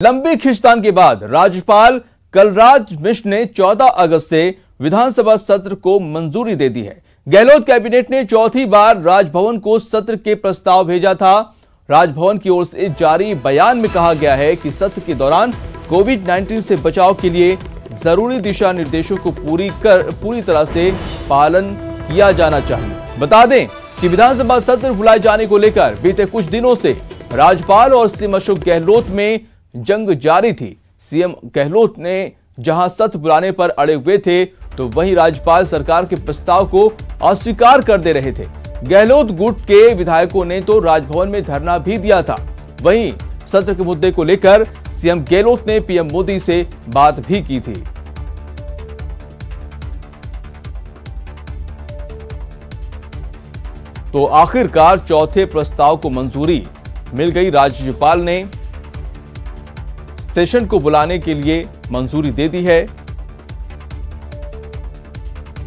लंबी खींचतान के बाद राज्यपाल कलराज मिश्र ने 14 अगस्त से विधानसभा सत्र को मंजूरी दे दी है। गहलोत कैबिनेट ने चौथी बार राजभवन को सत्र के प्रस्ताव भेजा था। राजभवन की ओर से जारी बयान में कहा गया है कि सत्र के दौरान कोविड-19 से बचाव के लिए जरूरी दिशा निर्देशों को पूरी तरह से पालन किया जाना चाहिए। बता दें कि विधानसभा सत्र बुलाए जाने को लेकर बीते कुछ दिनों से राज्यपाल और सीएम अशोक गहलोत में जंग जारी थी। सीएम गहलोत ने जहां सत्र बुलाने पर अड़े हुए थे, तो वहीं राज्यपाल सरकार के प्रस्ताव को अस्वीकार कर दे रहे थे। गहलोत गुट के विधायकों ने तो राजभवन में धरना भी दिया था। वहीं सत्र के मुद्दे को लेकर सीएम गहलोत ने पीएम मोदी से बात भी की थी। तो आखिरकार चौथे प्रस्ताव को मंजूरी मिल गई। राज्यपाल ने सेशन को बुलाने के लिए मंजूरी दे दी है।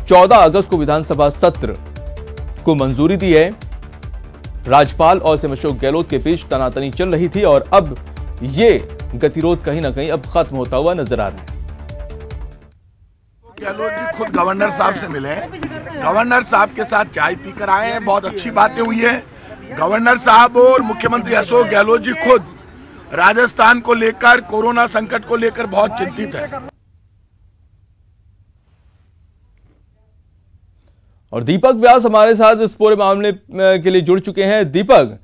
14 अगस्त को विधानसभा सत्र को मंजूरी दी है। राज्यपाल और सीएम अशोक गहलोत के बीच तनातनी चल रही थी और अब ये गतिरोध कहीं ना कहीं अब खत्म होता हुआ नजर आ रहा है। गहलोत जी खुद गवर्नर साहब से मिले, गवर्नर साहब के साथ चाय पीकर आए हैं। बहुत अच्छी बातें हुई है। गवर्नर साहब और मुख्यमंत्री अशोक गहलोत जी खुद राजस्थान को लेकर, कोरोना संकट को लेकर बहुत चिंतित है। और दीपक व्यास हमारे साथ इस पूरे मामले के लिए जुड़ चुके हैं। दीपक,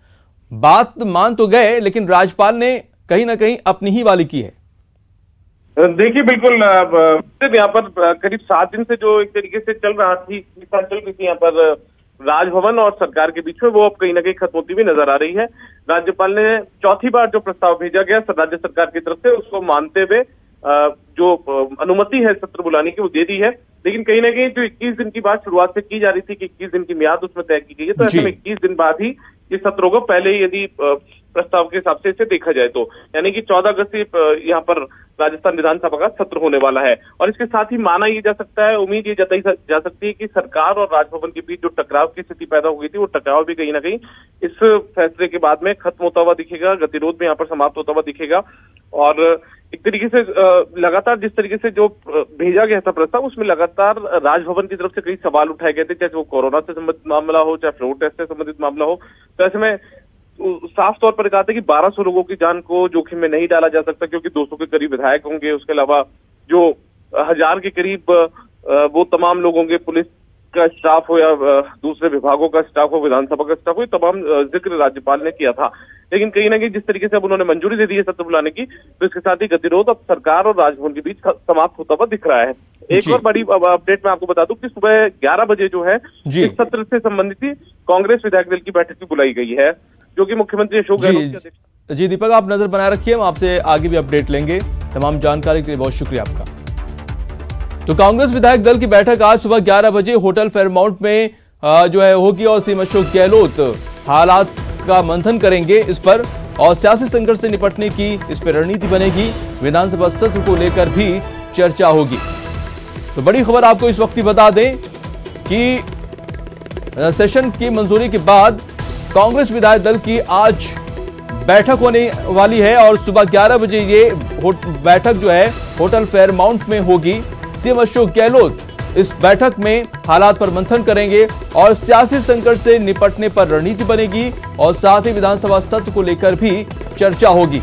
बात मान तो गए, लेकिन राज्यपाल ने कहीं ना कहीं अपनी ही वाली की है। देखिए, बिल्कुल यहाँ पर करीब 7 दिन से जो एक तरीके से चल रही थी यहाँ पर राजभवन और सरकार के बीच में, वो अब कहीं ना कहीं खत्म होती हुई नजर आ रही है। राज्यपाल ने चौथी बार जो प्रस्ताव भेजा गया राज्य सरकार की तरफ से, उसको मानते हुए जो अनुमति है सत्र बुलाने की वो दे दी है। लेकिन कहीं ना कहीं जो 21 दिन की बात शुरुआत से की जा रही थी कि 21 दिन की मियाद उसमें तय की गई है, तो ऐसे में 21 दिन बाद ही ये सत्र होगा। पहले ही यदि प्रस्ताव के हिसाब से इसे देखा जाए तो यानी कि 14 अगस्त से यहाँ पर राजस्थान विधानसभा का सत्र होने वाला है। और इसके साथ ही माना ये जा सकता है, उम्मीद ये जताई जा सकती है कि सरकार और राजभवन के बीच जो टकराव की स्थिति पैदा हो गई थी, वो टकराव भी कहीं ना कहीं इस फैसले के बाद में खत्म होता हुआ दिखेगा, गतिरोध में यहाँ पर समाप्त होता हुआ दिखेगा। और एक तरीके से लगातार जिस तरीके से जो भेजा गया था प्रस्ताव, उसमें लगातार राजभवन की तरफ से कई सवाल उठाए गए थे, चाहे वो कोरोना से संबंधित मामला हो, चाहे फ्लोर टेस्ट से संबंधित मामला हो। तो ऐसे में साफ तौर पर कहा था कि 1200 लोगों की जान को जोखिम में नहीं डाला जा सकता, क्योंकि 200 के करीब विधायक होंगे। उसके अलावा जो 1000 के करीब वो तमाम लोग होंगे, पुलिस का स्टाफ हो या दूसरे विभागों का स्टाफ हो, विधानसभा का स्टाफ हो, तमाम जिक्र राज्यपाल ने किया था। लेकिन कहीं ना कहीं जिस तरीके से अब उन्होंने मंजूरी दे दी है सत्र बुलाने की, तो इसके साथ ही गतिरोध अब सरकार और राजभवन के बीच समाप्त होता हुआ दिख रहा है। एक और बड़ी अपडेट मैं आपको बता दूं कि सुबह 11 बजे जो है इस सत्र से संबंधित कांग्रेस विधायक दल की बैठक भी बुलाई गई है, जो कि मुख्यमंत्री अशोक गहलोत के अध्यक्षता। जी दीपक, आप नजर बनाए रखिए, हम आपसे आगे भी अपडेट लेंगे। तमाम जानकारी के लिए बहुत शुक्रिया आपका। तो कांग्रेस विधायक दल की बैठक आज सुबह 11 बजे होटल फेयरमाउंट में जो है होगी और सीएम अशोक गहलोत हालात का मंथन करेंगे इस पर, और सियासी संकट से निपटने की इस पर रणनीति बनेगी। विधानसभा सत्र को लेकर भी चर्चा होगी। तो बड़ी खबर आपको इस वक्त ही बता दें कि सेशन की मंजूरी के बाद कांग्रेस विधायक दल की आज बैठक होने वाली है और सुबह 11 बजे ये बैठक जो है होटल फेयरमाउंट में होगी। सीएम अशोक गहलोत इस बैठक में हालात पर मंथन करेंगे और सियासी संकट से निपटने पर रणनीति बनेगी, और साथ ही विधानसभा सत्र को लेकर भी चर्चा होगी।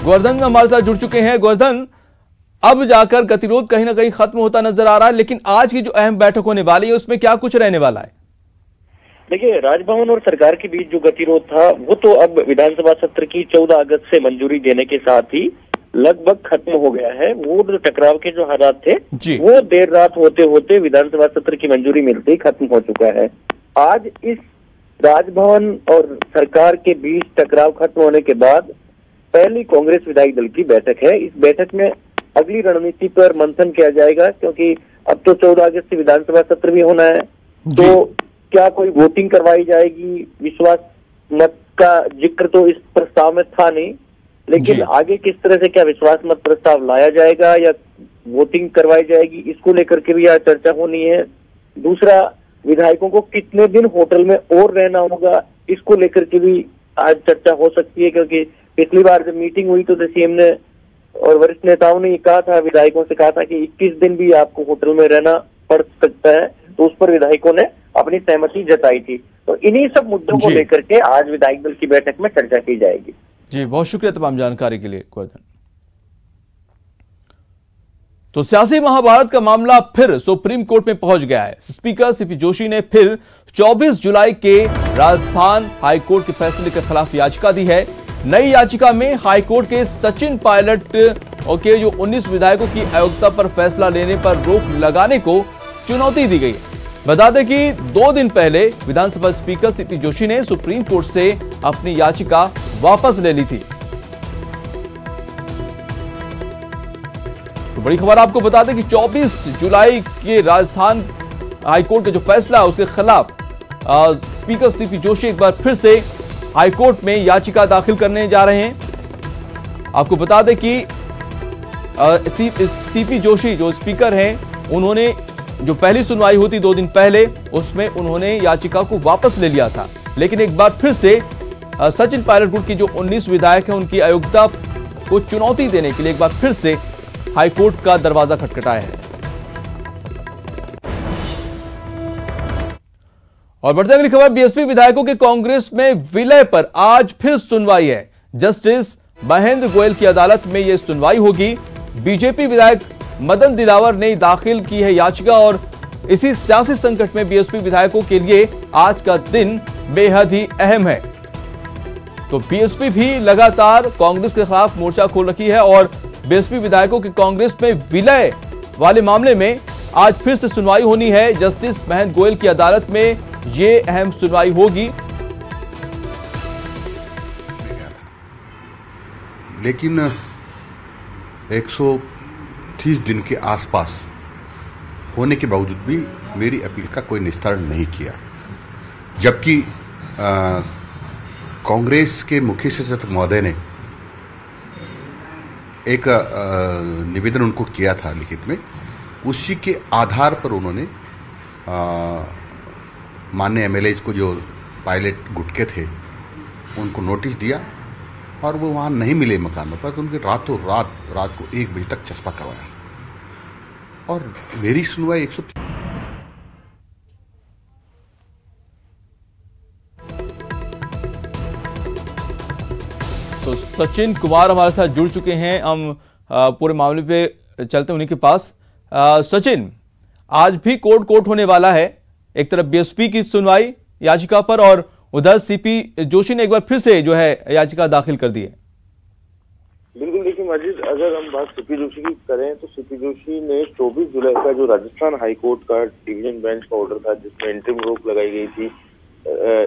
गोवर्धन हमारे साथ जुड़ चुके हैं। गोवर्धन, अब जाकर गतिरोध कहीं ना कहीं खत्म होता नजर आ रहा है, लेकिन आज की जो अहम बैठक होने वाली है उसमें क्या कुछ रहने वाला है? देखिए, राजभवन और सरकार के बीच जो गतिरोध था वो तो अब विधानसभा सत्र की 14 अगस्त से मंजूरी देने के साथ ही लगभग खत्म हो गया है। वो जो टकराव के जो हालात थे वो देर रात होते होते विधानसभा सत्र की मंजूरी मिलते ही खत्म हो चुका है। आज इस राजभवन और सरकार के बीच टकराव खत्म होने के बाद पहली कांग्रेस विधायक दल की बैठक है। इस बैठक में अगली रणनीति पर मंथन किया जाएगा, क्योंकि अब तो 14 अगस्त से विधानसभा सत्र भी होना है। तो क्या कोई वोटिंग करवाई जाएगी? विश्वास मत का जिक्र तो इस प्रस्ताव में था नहीं, लेकिन आगे किस तरह से क्या विश्वास मत प्रस्ताव लाया जाएगा या वोटिंग करवाई जाएगी, इसको लेकर के भी यहाँ चर्चा होनी है। दूसरा, विधायकों को कितने दिन होटल में और रहना होगा, इसको लेकर के भी आज चर्चा हो सकती है, क्योंकि पिछली बार जब मीटिंग हुई तो सीएम ने और वरिष्ठ नेताओं ने ये कहा था, विधायकों से कहा था कि 21 दिन भी आपको होटल में रहना पड़ सकता है, तो उस पर विधायकों ने अपनी सहमति जताई थी। तो इन्हीं सब मुद्दों को लेकर के आज विधायक दल की बैठक में चर्चा की जाएगी। जी, बहुत शुक्रिया तमाम जानकारी के लिए गोवर्धन। तो सियासी महाभारत का मामला फिर सुप्रीम कोर्ट में पहुंच गया है। स्पीकर सीपी जोशी ने फिर 24 जुलाई के राजस्थान हाईकोर्ट के फैसले के खिलाफ याचिका दी है। नई याचिका में हाईकोर्ट के सचिन पायलट के जो 19 विधायकों की अयोग्यता पर फैसला लेने पर रोक लगाने को चुनौती दी गई है। बता दें कि 2 दिन पहले विधानसभा स्पीकर सीपी जोशी ने सुप्रीम कोर्ट से अपनी याचिका वापस ले ली थी। तो बड़ी खबर आपको बता दें कि 24 जुलाई के राजस्थान हाईकोर्ट का जो फैसला है उसके खिलाफ स्पीकर सीपी जोशी एक बार फिर से हाईकोर्ट में याचिका दाखिल करने जा रहे हैं। आपको बता दें कि सीपी जोशी जो स्पीकर हैं, उन्होंने जो पहली सुनवाई हुई 2 दिन पहले, उसमें उन्होंने याचिका को वापस ले लिया था, लेकिन एक बार फिर से सचिन पायलट गुट की जो 19 विधायक हैं उनकी अयोग्यता को चुनौती देने के लिए एक बार फिर से हाईकोर्ट का दरवाजा खटखटाया है। और बढ़ते अगली खबर, बीएसपी विधायकों के कांग्रेस में विलय पर आज फिर सुनवाई है। जस्टिस महेंद्र गोयल की अदालत में यह सुनवाई होगी। बीजेपी विधायक मदन दिलावर ने दाखिल की है याचिका और इसी सियासी संकट में बीएसपी विधायकों के लिए आज का दिन बेहद ही अहम है। तो बीएसपी भी लगातार कांग्रेस के खिलाफ मोर्चा खोल रखी है और बीएसपी विधायकों के कांग्रेस में विलय वाले मामले में आज फिर से सुनवाई होनी है। जस्टिस महेंद्र गोयल की अदालत में ये अहम सुनवाई होगी। लेकिन 130 दिन के आसपास होने के बावजूद भी मेरी अपील का कोई निस्तारण नहीं किया, जबकि कांग्रेस के मुख्य सचेतक महोदय ने एक निवेदन उनको किया था लिखित में। उसी के आधार पर उन्होंने माननीय एमएलएज को जो पायलट गुटके थे उनको नोटिस दिया और वो वहाँ नहीं मिले मकान पर, तो उनके रातों रात को 1 बजे तक चस्पा करवाया और मेरी सुनवाई 130। तो सचिन कुमार हमारे साथ जुड़ चुके हैं, हम पूरे मामले पे चलते हैं उन्हीं के पास। सचिन, आज भी कोर्ट होने वाला है, एक तरफ बीएसपी की सुनवाई याचिका पर और उधर सीपी जोशी ने एक बार फिर से जो है याचिका दाखिल कर दी है। बिल्कुल, देखिए माजिद, अगर हम बात सीपी जोशी की करें तो सीपी जोशी ने 24 जुलाई का जो राजस्थान हाईकोर्ट का डिवीजन बेंच का ऑर्डर था जिसमें इंटरिम रोक लगाई गई थी,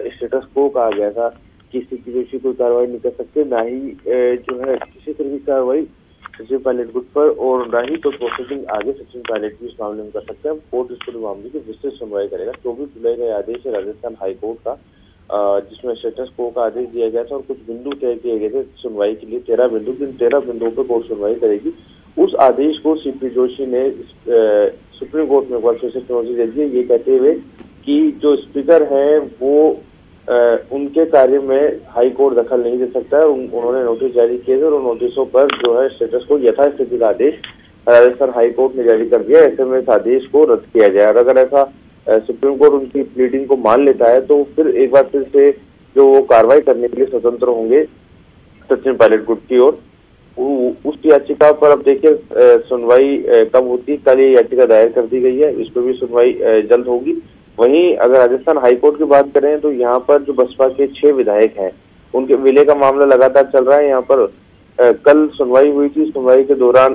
स्टेटस को कहा गया था कि सीपी जोशी कोई कार्रवाई नहीं कर सकते, ना ही जो है किसी तरह की कार्रवाई सचिन पायलट गुट पर और ना ही तो प्रोसेसिंग आगे सचिन पायलट की इस मामले में कर सकते हैं। कोर्ट इस पूरे मामले की विस्तृत सुनवाई करेगा। 24 जुलाई का आदेश है राजस्थान हाईकोर्ट का, जिसमें स्टेटस को का आदेश दिया गया था और कुछ बिंदु तय किए गए थे सुनवाई के लिए। 13 बिंदु, जिन 13 बिंदुओं पर कोर्ट सुनवाई करेगी। उस आदेश को सीपी जोशी ने सुप्रीम कोर्ट में एक बार फिर से चुनौती दे दी है, ये कहते हुए कि जो स्पीकर है वो उनके कार्य में हाई कोर्ट दखल नहीं दे सकता है। उन्होंने नोटिस जारी किए थे और उन नोटिसों पर जो है स्टेटस को यथास्थिति का आदेश राजस्थान हाई कोर्ट ने जारी कर दिया। ऐसे में इस आदेश को रद्द किया जाए और अगर ऐसा सुप्रीम कोर्ट उनकी प्लीडिंग को मान लेता है तो फिर एक बार फिर से जो वो कार्रवाई करने के लिए स्वतंत्र होंगे सचिन पायलट गुट की ओर। उस याचिका पर अब देखिए सुनवाई कब होती है। कल ये याचिका दायर कर दी गई है, इस पर भी सुनवाई जल्द होगी। वहीं अगर राजस्थान हाईकोर्ट की बात करें तो यहाँ पर जो बसपा के 6 विधायक हैं उनके विलय का मामला लगातार चल रहा है। यहाँ पर कल सुनवाई हुई थी। सुनवाई के दौरान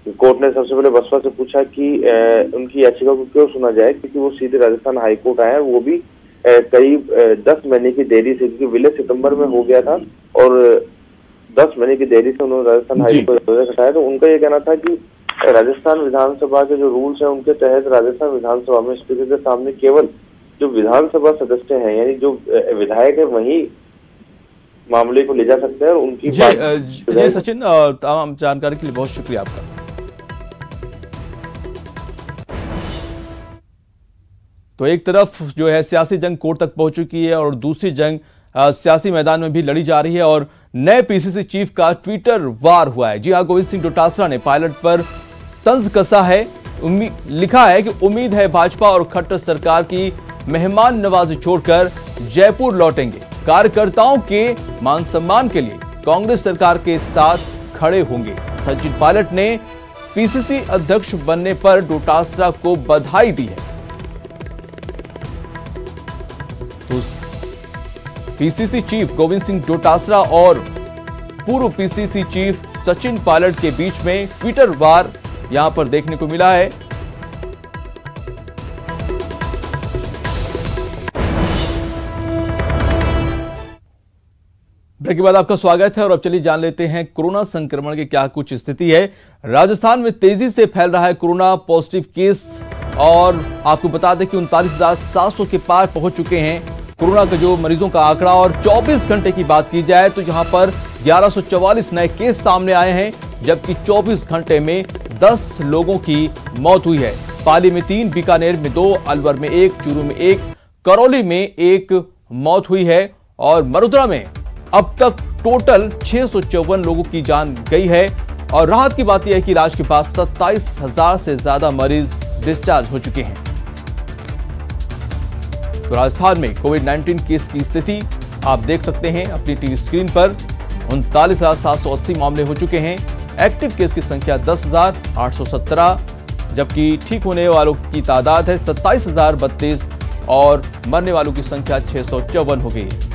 कोर्ट ने सबसे पहले बसपा से पूछा कि उनकी याचिका को क्यों सुना जाए, क्योंकि वो सीधे राजस्थान हाईकोर्ट आए हैं, वो भी करीब 10 महीने की देरी से, क्योंकि विलय सितंबर में हो गया था और 10 महीने की देरी से उन्होंने राजस्थान हाईकोर्ट हटाया। तो उनका ये कहना था कि राजस्थान विधानसभा के जो रूल्स हैं उनके तहत राजस्थान विधानसभा में स्पीकर के सामने केवल जो विधानसभा सदस्य हैं यानी जो विधायक है वही मामले को ले जा सकते हैं और उनकी जी सचिन, तमाम जानकारी के लिए बहुत शुक्रिया आपका। तो एक तरफ जो है सियासी जंग कोर्ट तक पहुंच चुकी है और दूसरी जंग सियासी मैदान में भी लड़ी जा रही है और नए पीसीसी चीफ का ट्विटर वार हुआ है। जी हां, गोविंद सिंह डोटासरा ने पायलट पर तंज कसा है। लिखा है कि उम्मीद है भाजपा और खट्टर सरकार की मेहमान नवाजी छोड़कर जयपुर लौटेंगे। कार्यकर्ताओं के मान सम्मान के लिए कांग्रेस सरकार के साथ खड़े होंगे। सचिन पायलट ने पीसीसी अध्यक्ष बनने पर डोटासरा को बधाई दी है। तो पीसीसी चीफ गोविंद सिंह डोटासरा और पूर्व पीसीसी चीफ सचिन पायलट के बीच में ट्विटर वार यहां पर देखने को मिला है। ब्रेक के बाद आपका स्वागत है और अब चलिए जान लेते हैं कोरोना संक्रमण की क्या कुछ स्थिति है। राजस्थान में तेजी से फैल रहा है कोरोना पॉजिटिव केस और आपको बता दें कि 39,700 के पार पहुंच चुके हैं कोरोना के जो मरीजों का आंकड़ा। और 24 घंटे की बात की जाए तो यहां पर 1144 नए केस सामने आए हैं, जबकि 24 घंटे में 10 लोगों की मौत हुई है। पाली में 3, बीकानेर में 2, अलवर में 1, चूरू में 1, करौली में 1 मौत हुई है और मरुद्रा में अब तक टोटल 654 लोगों की जान गई है। और राहत की बात यह है कि इलाज के बाद 27,000 से ज्यादा मरीज डिस्चार्ज हो चुके हैं। तो राजस्थान में कोविड-19 केस की स्थिति आप देख सकते हैं अपनी टीवी स्क्रीन पर। 39,780 मामले हो चुके हैं। एक्टिव केस की संख्या 10,817, जबकि ठीक होने वालों की तादाद है 27,032 और मरने वालों की संख्या 654 हो गई है।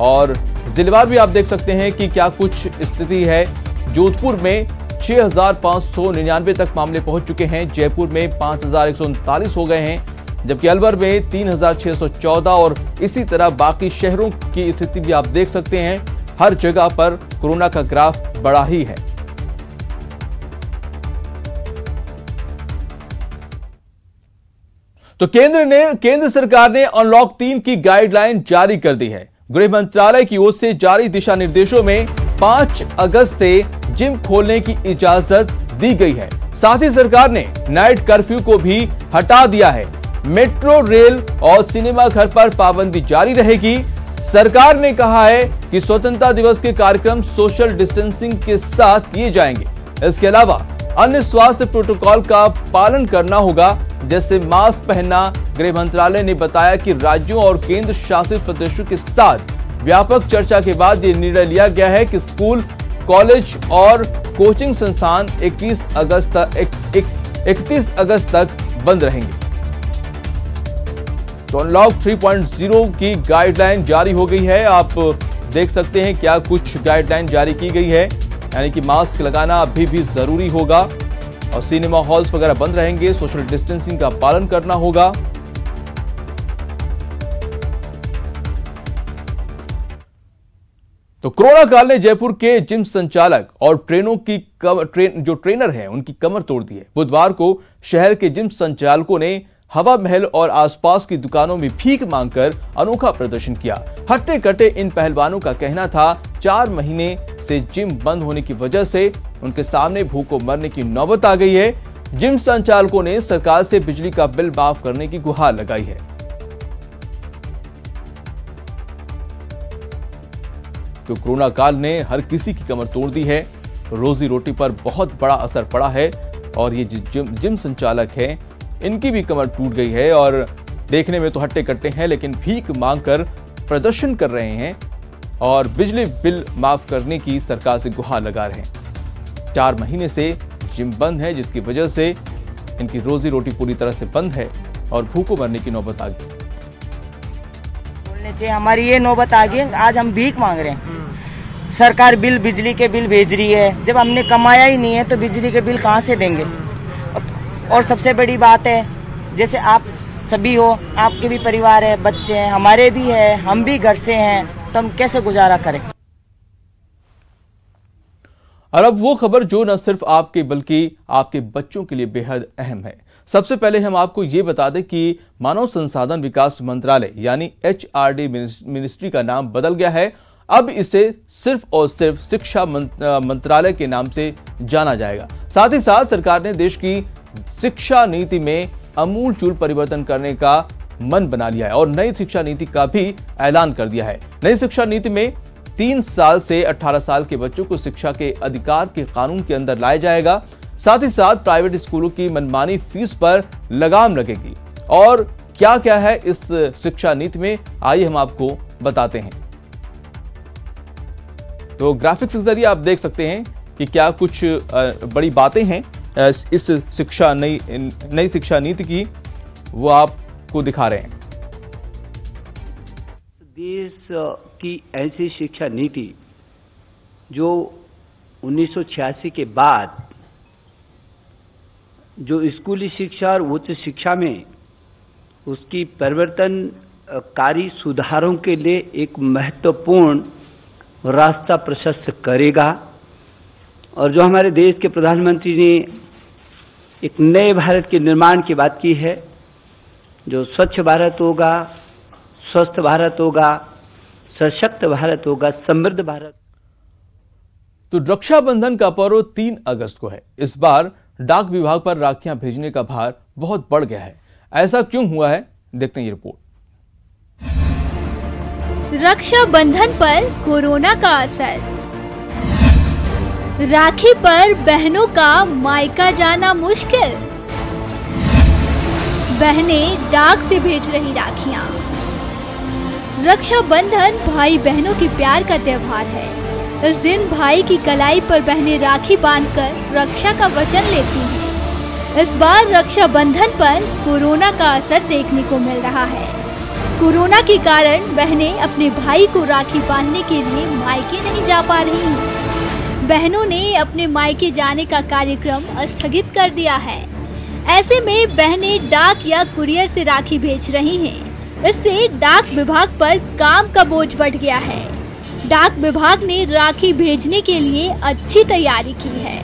और जिलेवार भी आप देख सकते हैं कि क्या कुछ स्थिति है। जोधपुर में 6,599 तक मामले पहुंच चुके हैं, जयपुर में 5,139 हो गए हैं, जबकि अलवर में 3,614 और इसी तरह बाकी शहरों की स्थिति भी आप देख सकते हैं। हर जगह पर कोरोना का ग्राफ बढ़ा ही है। तो केंद्र सरकार ने अनलॉक 3 की गाइडलाइन जारी कर दी है। गृह मंत्रालय की ओर से जारी दिशा निर्देशों में 5 अगस्त से जिम खोलने की इजाजत दी गई है। साथ ही सरकार ने नाइट कर्फ्यू को भी हटा दिया है। मेट्रो, रेल और सिनेमा घर पर पाबंदी जारी रहेगी। सरकार ने कहा है कि स्वतंत्रता दिवस के कार्यक्रम सोशल डिस्टेंसिंग के साथ किए जाएंगे। इसके अलावा अन्य स्वास्थ्य प्रोटोकॉल का पालन करना होगा, जैसे मास्क पहनना। गृह मंत्रालय ने बताया कि राज्यों और केंद्र शासित प्रदेशों के साथ व्यापक चर्चा के बाद यह निर्णय लिया गया है कि स्कूल, कॉलेज और कोचिंग संस्थान 31 अगस्त तक बंद रहेंगे। तो अनलॉक 3.0 की गाइडलाइन जारी हो गई है। आप देख सकते हैं क्या कुछ गाइडलाइन जारी की गई है, यानी कि मास्क लगाना अभी भी जरूरी होगा और सिनेमा हॉल्स वगैरह बंद रहेंगे। सोशल डिस्टेंसिंग का पालन करना होगा। तो कोरोना काल ने जयपुर के जिम संचालक और जो ट्रेनर हैं उनकी कमर तोड़ दी है। बुधवार को शहर के जिम संचालकों ने हवा महल और आसपास की दुकानों में भीख मांगकर अनोखा प्रदर्शन किया। हट्टे कट्टे इन पहलवानों का कहना था 4 महीने से जिम बंद होने की वजह से उनके सामने भूखों मरने की नौबत आ गई है। जिम संचालकों ने सरकार से बिजली का बिल माफ करने की गुहार लगाई है। तो कोरोना काल ने हर किसी की कमर तोड़ दी है। रोजी रोटी पर बहुत बड़ा असर पड़ा है और ये जिम संचालक हैं, इनकी भी कमर टूट गई है और देखने में तो हट्टे कट्टे हैं, लेकिन भीख मांगकर प्रदर्शन कर रहे हैं और बिजली बिल माफ करने की सरकार से गुहार लगा रहे हैं। 4 महीने से जिम बंद है, जिसकी वजह से इनकी रोजी रोटी पूरी तरह से बंद है और भूखों मरने की नौबत आ गई। हमारी ये नौबत आ गई, आज हम भीख मांग रहे हैं। सरकार बिजली के बिल भेज रही है, जब हमने कमाया ही नहीं है तो बिजली के बिल कहाँ से देंगे। और सबसे बड़ी बात है, जैसे आप सभी हो, आपके भी परिवार है, बच्चे हैं, हमारे भी है, हम भी घर से हैं, तो हम कैसे गुजारा करें। और अब वो खबर जो न सिर्फ आपके बल्कि आपके बच्चों के लिए बेहद अहम है। सबसे पहले हम आपको ये बता दें कि मानव संसाधन विकास मंत्रालय यानी HRD मिनिस्ट्री का नाम बदल गया है। अब इसे सिर्फ और सिर्फ शिक्षा मंत्रालय के नाम से जाना जाएगा। साथ ही साथ सरकार ने देश की शिक्षा नीति में आमूलचूल परिवर्तन करने का मन बना लिया है और नई शिक्षा नीति का भी ऐलान कर दिया है। नई शिक्षा नीति में 3 साल से 18 साल के बच्चों को शिक्षा के अधिकार के कानून के अंदर लाया जाएगा। साथ ही साथ प्राइवेट स्कूलों की मनमानी फीस पर लगाम लगेगी। और क्या क्या है इस शिक्षा नीति में, आइए हम आपको बताते हैं। तो ग्राफिक्स के जरिए आप देख सकते हैं कि क्या कुछ बड़ी बातें हैं इस नई शिक्षा नीति की, वो आपको दिखा रहे हैं। देश की ऐसी शिक्षा नीति जो 1986 के बाद जो स्कूली शिक्षा और उच्च शिक्षा में उसकी परिवर्तनकारी सुधारों के लिए एक महत्वपूर्ण रास्ता प्रशस्त करेगा। और जो हमारे देश के प्रधानमंत्री ने एक नए भारत के निर्माण की बात की है, जो स्वच्छ भारत होगा, स्वस्थ भारत होगा, सशक्त भारत होगा, समृद्ध भारत। तो रक्षाबंधन का पर्व 3 अगस्त को है। इस बार डाक विभाग पर राखियां भेजने का भार बहुत बढ़ गया है। ऐसा क्यों हुआ है, देखते हैं ये रिपोर्ट। रक्षाबंधन पर कोरोना का असर, राखी पर बहनों का मायका जाना मुश्किल, बहनें डाक से भेज रही राखियां। रक्षाबंधन भाई बहनों के प्यार का त्योहार है। इस दिन भाई की कलाई पर बहनें राखी बांधकर रक्षा का वचन लेती हैं। इस बार रक्षाबंधन पर कोरोना का असर देखने को मिल रहा है। कोरोना के कारण बहनें अपने भाई को राखी बांधने के लिए मायके नहीं जा पा रही हैं। बहनों ने अपने मायके जाने का कार्यक्रम स्थगित कर दिया है। ऐसे में बहनें डाक या कुरियर से राखी भेज रही हैं। इससे डाक विभाग पर काम का बोझ बढ़ गया है। डाक विभाग ने राखी भेजने के लिए अच्छी तैयारी की है।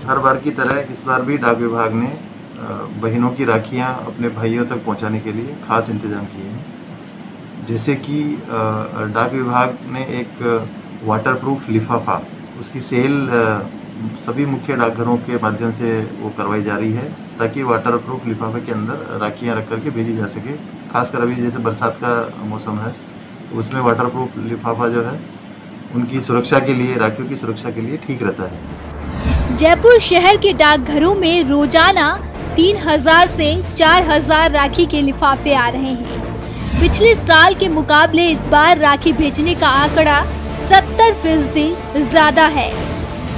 हर बार की तरह इस बार भी डाक विभाग ने बहनों की राखियां अपने भाइयों तक पहुंचाने के लिए खास इंतजाम किए हैं। जैसे कि डाक विभाग ने एक वाटरप्रूफ लिफाफा, उसकी सेल सभी मुख्य डाकघरों के माध्यम से वो करवाई जा रही है, ताकि वाटरप्रूफ लिफाफे के अंदर राखियां रख करके भेजी जा सके। खासकर अभी जैसे बरसात का मौसम है, उसमें वाटरप्रूफ लिफाफा जो है उनकी सुरक्षा के लिए, राखियों की सुरक्षा के लिए ठीक रहता है। जयपुर शहर के डाकघरों में रोजाना 3000 से 4000 राखी के लिफाफे आ रहे हैं। पिछले साल के मुकाबले इस बार राखी भेजने का आंकड़ा 70% ज्यादा है।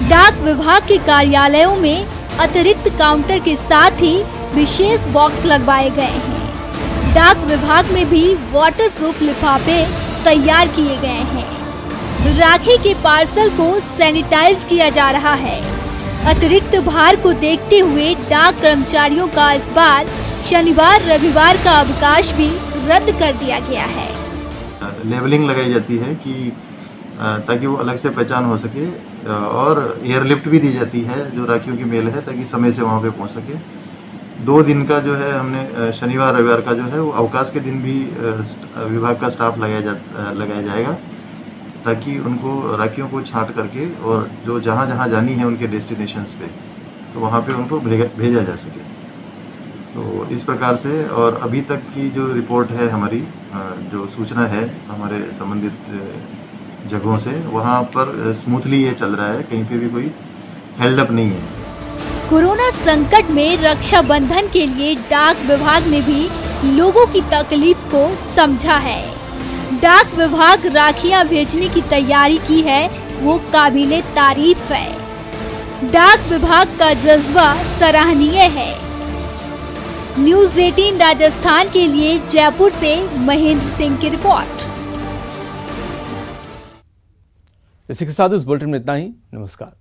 डाक विभाग के कार्यालयों में अतिरिक्त काउंटर के साथ ही विशेष बॉक्स लगवाए गए हैं। डाक विभाग में भी वाटरप्रूफ लिफाफे तैयार किए गए हैं। राखी के पार्सल को सैनिटाइज किया जा रहा है। अतिरिक्त भार को देखते हुए डाक कर्मचारियों का इस बार शनिवार रविवार का अवकाश भी रद्द कर दिया गया है। लेवलिंग लगाई जाती है कि ताकि वो अलग से पहचान हो सके, और एयरलिफ्ट भी दी जाती है जो राखियों की मेल है, ताकि समय से वहाँ पे पहुँच सके। 2 दिन का जो है हमने शनिवार रविवार का जो है वो अवकाश के दिन भी विभाग का स्टाफ लगाया जाएगा, ताकि उनको राखियों को छांट करके और जो जहाँ जानी है उनके डेस्टिनेशंस पे, तो वहाँ पे उनको भेजा जा सके। तो इस प्रकार से, और अभी तक की जो रिपोर्ट है हमारी, जो सूचना है हमारे संबंधित जगहों से, वहाँ पर स्मूथली ये चल रहा है, कहीं पे भी कोई हेल्ड अप नहीं है। कोरोना संकट में रक्षाबंधन के लिए डाक विभाग ने भी लोगों की तकलीफ को समझा है। डाक विभाग राखियां भेजने की तैयारी की है, वो काबिले तारीफ है। डाक विभाग का जज्बा सराहनीय है। न्यूज़ 18 राजस्थान के लिए जयपुर से महेंद्र सिंह की रिपोर्ट। इसी के साथ इस बुलेटिन में इतना ही। नमस्कार।